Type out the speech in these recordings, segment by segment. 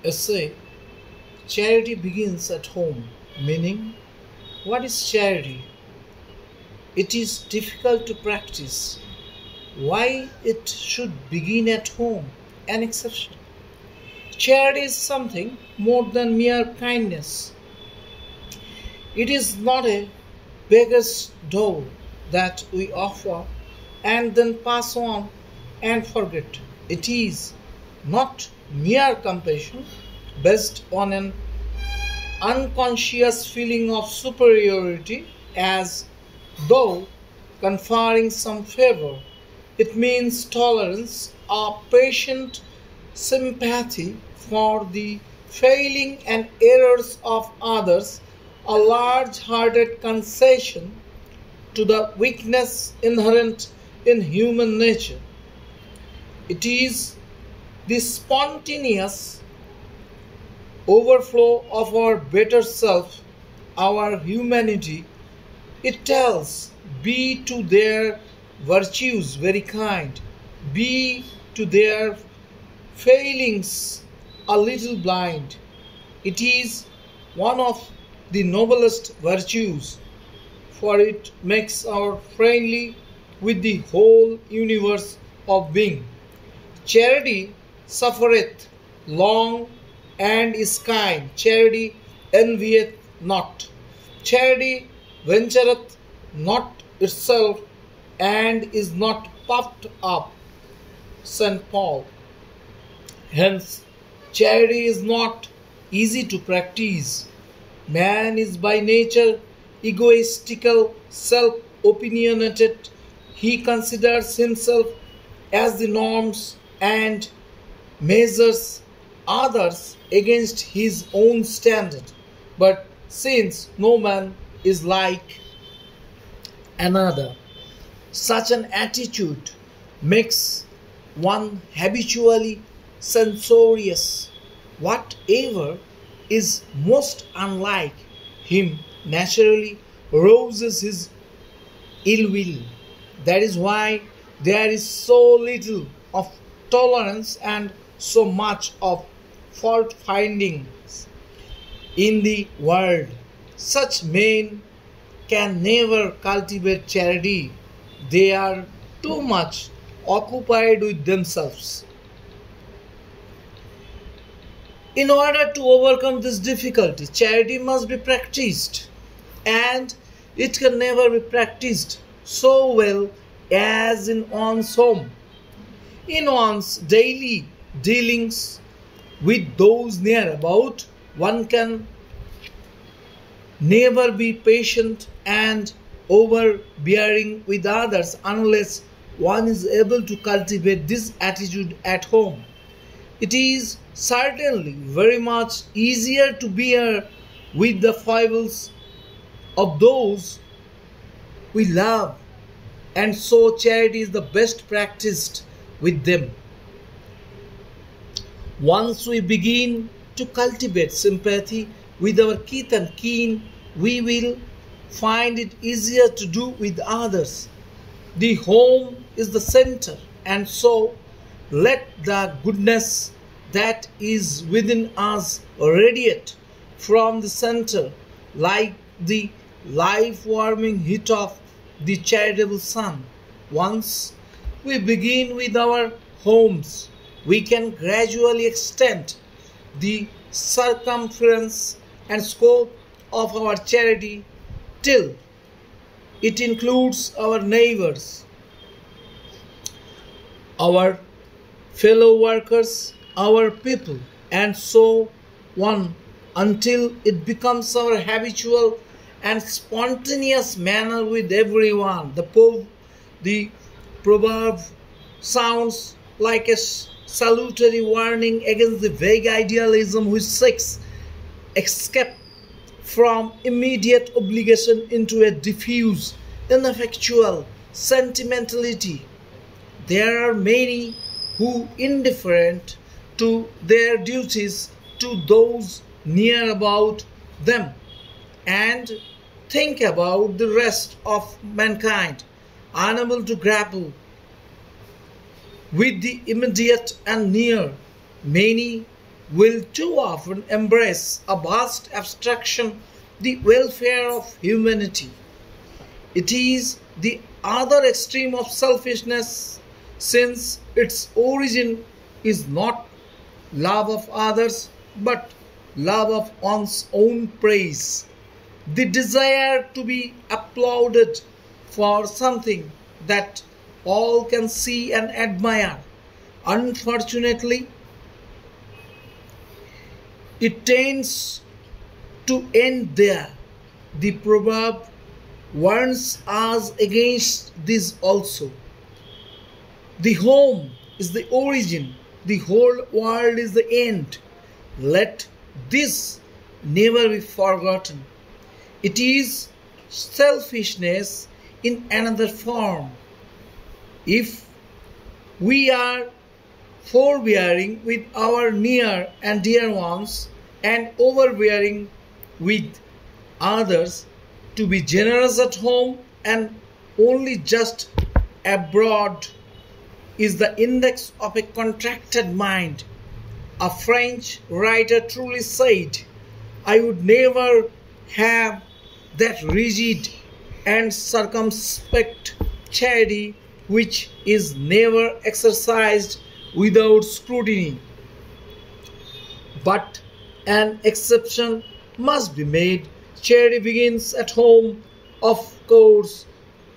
Essay. Charity begins at home. Meaning, what is charity? It is difficult to practice. Why it should begin at home? An exception. Charity is something more than mere kindness. It is not a beggar's dole that we offer and then pass on and forget. It is not mere compassion based on an unconscious feeling of superiority as though conferring some favor. It means tolerance, a patient sympathy for the failing and errors of others, a large hearted concession to the weakness inherent in human nature. It is the spontaneous overflow of our better self, our humanity. It tells, be to their virtues very kind, be to their failings a little blind. It is one of the noblest virtues, for it makes our friendly with the whole universe of being. Charity suffereth long and is kind. Charity envieth not. Charity ventureth not itself and is not puffed up. St. Paul. Hence, charity is not easy to practice. Man is by nature egoistical, self opinionated. He considers himself as the norms and measures others against his own standard. But since no man is like another, such an attitude makes one habitually censorious. Whatever is most unlike him naturally rouses his ill will. That is why there is so little of tolerance and so much of fault finding in the world. Such men can never cultivate charity. They are too much occupied with themselves. In order to overcome this difficulty, charity must be practiced, and it can never be practiced so well as in one's home. In one's daily dealings with those near about, one can never be patient and overbearing with others unless one is able to cultivate this attitude at home. It is certainly very much easier to bear with the foibles of those we love, and so charity is the best practiced with them. Once we begin to cultivate sympathy with our kith and kin, we will find it easier to do with others. The home is the center, and so let the goodness that is within us radiate from the center like the life warming heat of the charitable sun. Once we begin with our homes, we can gradually extend the circumference and scope of our charity till it includes our neighbors, our fellow workers, our people, and so on until it becomes our habitual and spontaneous manner with everyone. The proverb sounds like a salutary warning against the vague idealism which seeks escape from immediate obligation into a diffuse, ineffectual sentimentality. There are many who, indifferent to their duties to those near about them, and think about the rest of mankind, unable to grapple with the immediate and near. Many will too often embrace a vast abstraction, the welfare of humanity. It is the other extreme of selfishness, since its origin is not love of others but love of one's own praise, the desire to be applauded for something that all can see and admire. Unfortunately, it tends to end there. The proverb warns us against this also. The home is the origin, the whole world is the end. Let this never be forgotten. It is selfishness in another form. If we are forbearing with our near and dear ones and overbearing with others, to be generous at home and only just abroad is the index of a contracted mind. A French writer truly said, "I would never have that rigid and circumspect charity which is never exercised without scrutiny." But an exception must be made. Charity begins at home, of course,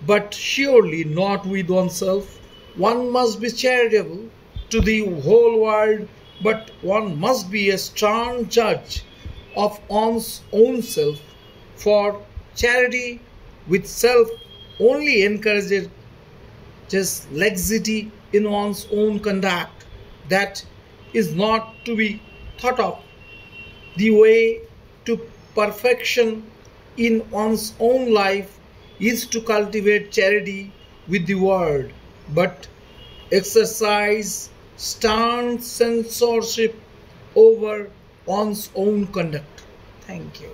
but surely not with oneself. One must be charitable to the whole world, but one must be a strong judge of one's own self, for charity with self only encourages just laxity in one's own conduct. That is not to be thought of. The way to perfection in one's own life is to cultivate charity with the world, but exercise stern censorship over one's own conduct. Thank you.